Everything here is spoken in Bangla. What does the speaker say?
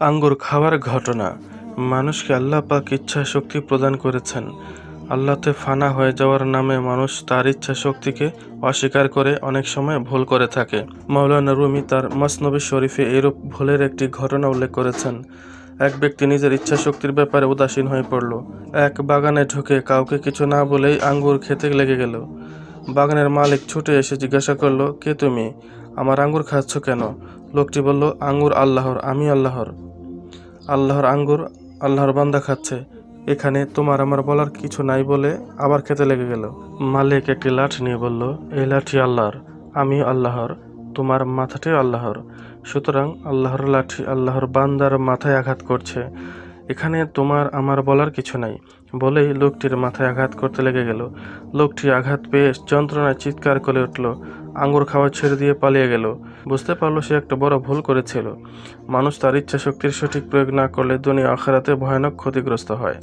আঙ্গুর খাওয়ার ঘটনা। মানুষকে আল্লাহ পাক ইচ্ছা শক্তি প্রদান করেছেন। আল্লাহতে ফানা হয়ে যাওয়ার নামে মানুষ তার ইচ্ছা শক্তিকে অস্বীকার করে অনেক সময় ভুল করে থাকে। মাওলানা রুমি তার মসনবী শরীফে এরূপ ভুলের একটি ঘটনা উল্লেখ করেছেন। এক ব্যক্তি নিজের ইচ্ছা শক্তির ব্যাপারে উদাসীন হয়ে পড়ল। এক বাগানে ঢুকে কাউকে কিছু না বলেই আঙ্গুর খেতে লেগে গেল। বাগানের মালিক ছুটে এসে জিজ্ঞাসা করল, কে তুমি? আমার আঙ্গুর খাচ্ছ কেন? লোকটি বলল, আঙ্গুর আল্লাহর, আমি আল্লাহর। আল্লাহর আঙ্গুর আল্লাহর বান্দা খাচ্ছে, এখানে তোমার আমার বলার কিছু নাই বলে আবার খেতে লেগে গেল। মালিক একটি লাঠি নিয়ে বলল, এই লাঠি আল্লাহর, আমি আল্লাহর, তোমার মাথাটাই আল্লাহর, সুতরাং আল্লাহর লাঠি আল্লাহর বান্দার মাথায় আঘাত করছে, এখানে তোমার আমার বলার কিছু নাই বলেই লোকটির মাথায় আঘাত করতে লেগে গেল। লোকটি আঘাত পেয়ে যন্ত্রণায় চিৎকার করে উঠল, আঙ্গুর খাওয়া ছেড়ে দিয়ে পালিয়ে গেল। বুঝতে পারল সে একটা বড় ভুল করেছিল। মানুষ তার ইচ্ছা শক্তির সঠিক প্রয়োগ না করলে দুনিয়া আখিরাতে ভয়ানক ক্ষতিগ্রস্ত হয়।